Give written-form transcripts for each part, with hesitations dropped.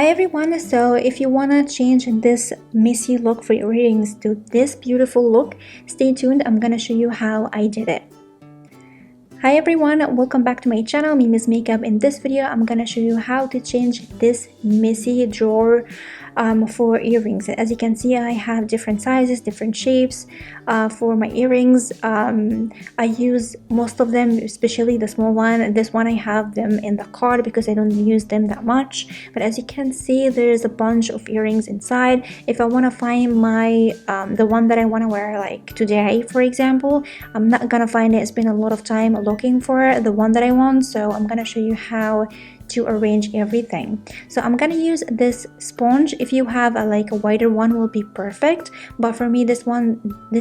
Hi everyone, so if you want to change this messy look for your earrings to this beautiful look, stay tuned. I'm gonna show you how I did it. Hi everyone, welcome back to my channel. Me Miss Makeup. In this video I'm gonna show you how to change this messy drawer for earrings. As you can see, I have different sizes, different shapes for my earrings. I use most of them, especially the small one. This one I have them in the card because I don't use them that much, but as you can see there's a bunch of earrings inside. If I want to find my the one that I want to wear, like today for example, I'm not gonna find it. It's been a lot of time looking for the one that I want, so I'm gonna show you how to arrange everything. So I'm gonna use this sponge. If you have a wider one will be perfect, but for me this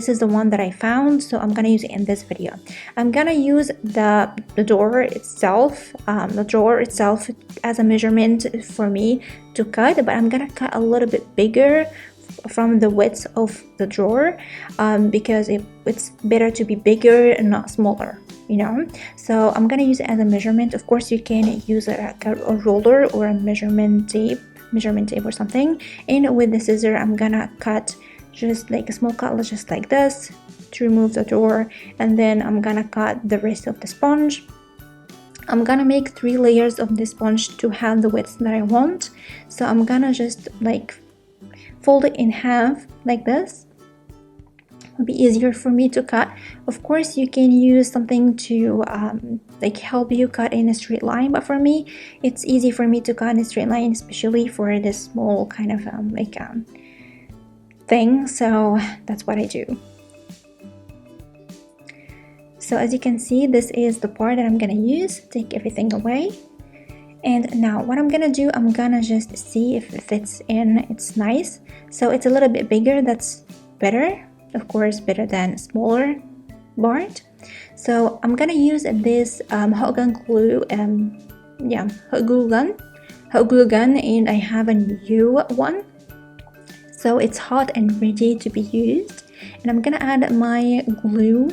is the one that I found, so I'm gonna use it in this video. I'm gonna use the drawer itself as a measurement for me to cut, but I'm gonna cut a little bit bigger from the width of the drawer because it's better to be bigger and not smaller, you know. So I'm gonna use it as a measurement. Of course you can use a roller or a measurement tape or something, and with the scissor I'm gonna cut just like a small cut just like this to remove the drawer, and then I'm gonna cut the rest of the sponge. I'm gonna make 3 layers of the sponge to have the width that I want, so I'm gonna just like fold it in half like this. It'll be easier for me to cut. Of course you can use something to like help you cut in a straight line, but for me it's easy for me to cut in a straight line, especially for this small kind of thing, so that's what I do. So as you can see, this is the part that I'm gonna use. Take everything away. And now what I'm gonna do, I'm gonna just see if it fits in. It's nice, so it's a little bit bigger, that's better, of course better than smaller part. So I'm gonna use this hot gun glue, hot glue gun, and I have a new one, so it's hot and ready to be used. And I'm gonna add my glue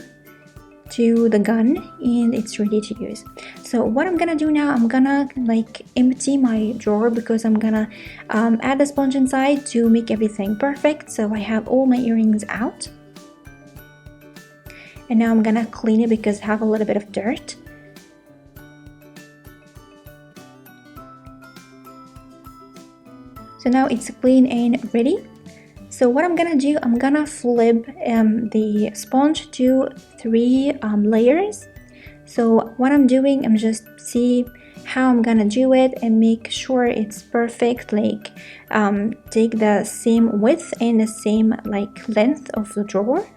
to the gun and it's ready to use. So what I'm gonna do now, I'm gonna like empty my drawer because I'm gonna add the sponge inside to make everything perfect. So I have all my earrings out, and now I'm gonna clean it because I have a little bit of dirt. So now it's clean and ready. So what I'm gonna do, I'm gonna flip the sponge to 3 layers. So what I'm doing, I'm just see how I'm gonna do it and make sure it's perfect, like take the same width and the same like length of the drawer.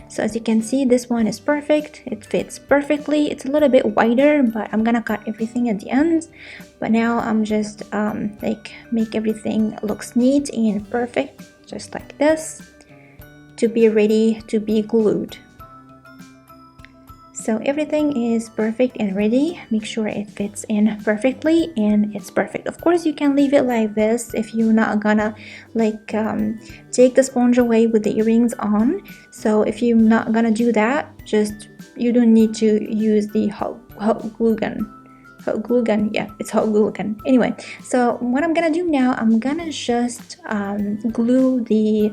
So as you can see, this one is perfect, it fits perfectly. It's a little bit wider, but I'm gonna cut everything at the end. But now I'm just like make everything looks neat and perfect, just like this, to be ready to be glued. So everything is perfect and ready. Make sure it fits in perfectly and it's perfect. Of course you can leave it like this if you're not gonna like take the sponge away with the earrings on. So if you're not gonna do that, just you don't need to use the hot glue gun. Hot glue gun, yeah, it's hot glue gun. Anyway, so what I'm gonna do now, I'm gonna just glue the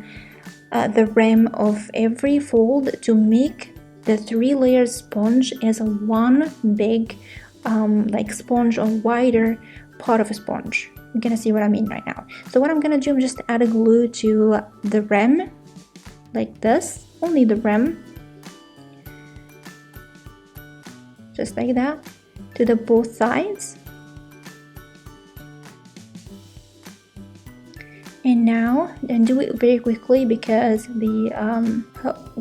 rim of every fold to make the 3 layers sponge as a one big like sponge or wider part of a sponge. You're gonna see what I mean right now. So what I'm gonna do, I'm just add a glue to the rim like this, only the rim, just like that, to the both sides. And now, and do it very quickly because the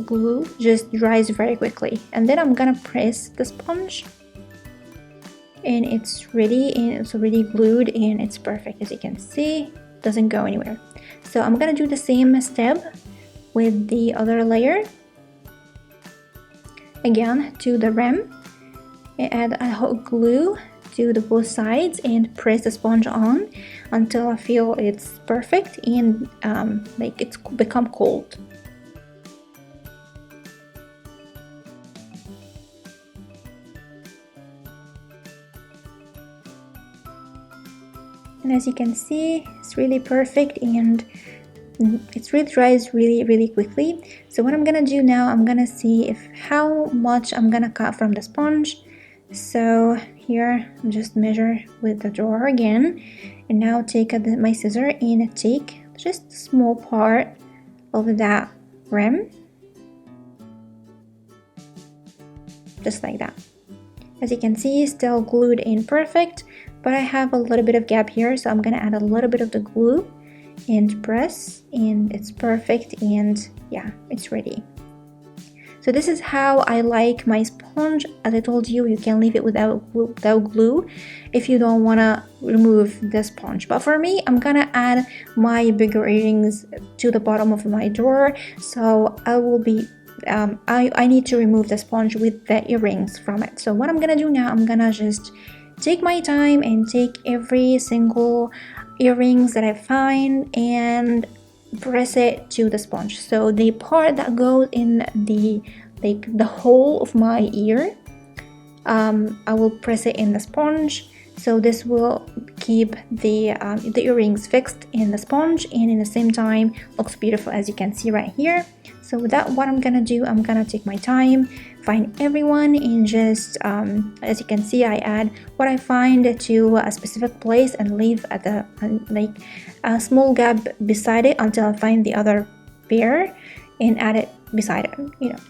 glue just dries very quickly. And then I'm gonna press the sponge and it's ready, and it's already glued and it's perfect. As you can see, it doesn't go anywhere. So I'm gonna do the same step with the other layer. Again, to the rim, and add a hot glue to the both sides and press the sponge on until I feel it's perfect and like it's become cold. And as you can see, it's really perfect and it really dries really quickly. So what I'm gonna do now, I'm gonna see if how much I'm gonna cut from the sponge. So here I'm just measure with the drawer again, and now take my scissor and take just a small part of that rim, just like that. As you can see, still glued in perfect, but I have a little bit of gap here, so I'm gonna add a little bit of the glue and press, and it's perfect, and yeah, it's ready. So this is how I like my sponge. As I told you, you can leave it without glue if you don't want to remove the sponge. But for me, I'm gonna add my bigger earrings to the bottom of my drawer, so I will be I need to remove the sponge with the earrings from it. So what I'm gonna do now, I'm gonna just take my time and take every single earrings that I find and press it to the sponge. So the part that goes in the hole of my ear, I will press it in the sponge. So this will keep the earrings fixed in the sponge, and in the same time looks beautiful, as you can see right here. So with that, what I'm gonna do, I'm gonna take my time, find everyone, and just as you can see, I add what I find to a specific place and leave at the like a small gap beside it until I find the other pair and add it beside it.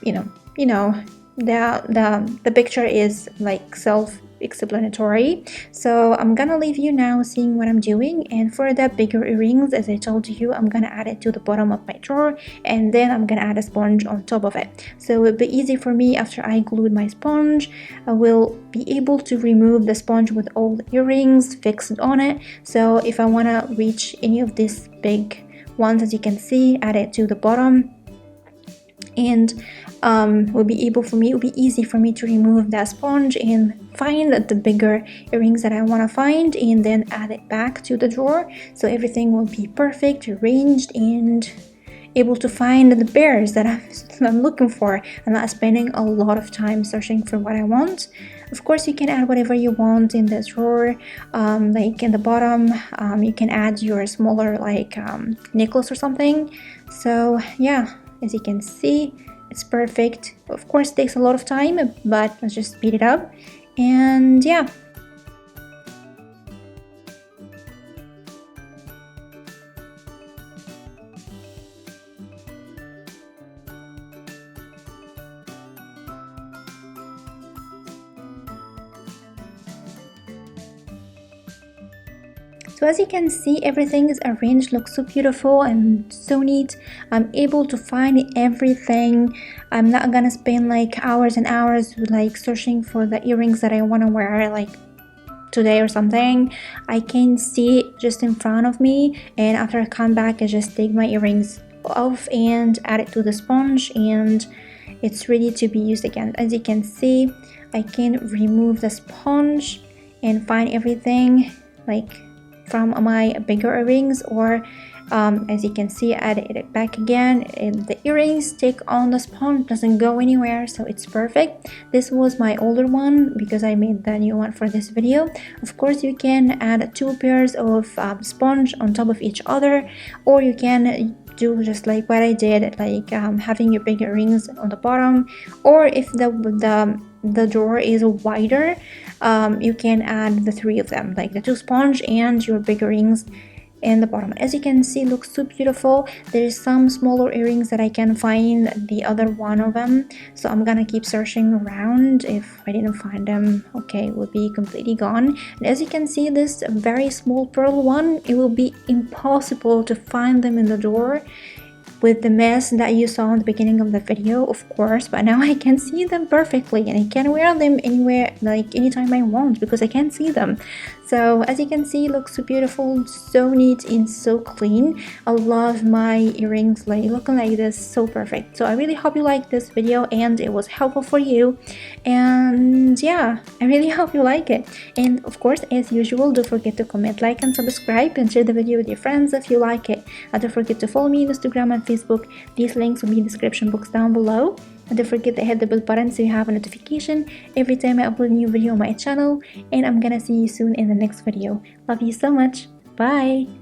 You know the picture is like self-explanatory. So I'm gonna leave you now seeing what I'm doing. And for the bigger earrings, as I told you, I'm gonna add it to the bottom of my drawer, and then I'm gonna add a sponge on top of it. So it'll be easy for me after I glued my sponge. I will be able to remove the sponge with all the earrings fixed on it. So if I want to reach any of these big ones, as you can see, add it to the bottom, and it will be easy for me to remove that sponge and find the bigger earrings that I want to find, and then add it back to the drawer. So everything will be perfect, arranged, and able to find the pairs that I'm looking for. I'm not spending a lot of time searching for what I want. Of course, you can add whatever you want in this drawer. Like in the bottom, you can add your smaller necklace or something. So yeah, as you can see, it's perfect. Of course, it takes a lot of time, but let's just speed it up. And yeah. So as you can see, everything is arranged, looks so beautiful and so neat. I'm able to find everything. I'm not gonna spend like hours and hours like searching for the earrings that I want to wear like today or something. I can see it just in front of me, and after I come back, I just take my earrings off and add it to the sponge, and it's ready to be used again. As you can see, I can remove the sponge and find everything like from my bigger earrings, or as you can see, add it back again, and the earrings stick on the sponge, doesn't go anywhere, so it's perfect. This was my older one because I made the new one for this video. Of course, you can add 2 pairs of sponge on top of each other, or you can do just like what I did, like having your big earrings on the bottom, or if the drawer is wider, you can add the 3 of them, like the 2 sponge and your big earrings in the bottom. As you can see, looks so beautiful. There's some smaller earrings that I can find the other one of them, so I'm gonna keep searching around. If I didn't find them, okay, it will be completely gone. And as you can see, this very small pearl one, it will be impossible to find them in the drawer with the mess that you saw in the beginning of the video, of course, but now I can see them perfectly, and I can wear them anywhere, like anytime I want, because I can see them. So as you can see, it looks so beautiful, so neat and so clean. I love my earrings like looking like this, so perfect. So I really hope you liked this video and it was helpful for you, and yeah, I really hope you like it. And of course, as usual, don't forget to comment, like and subscribe, and share the video with your friends if you like it. And don't forget to follow me on Instagram and Facebook. These links will be in the description box down below. And don't forget to hit the bell button so you have a notification every time I upload a new video on my channel. And I'm gonna see you soon in the next video. Love you so much. Bye!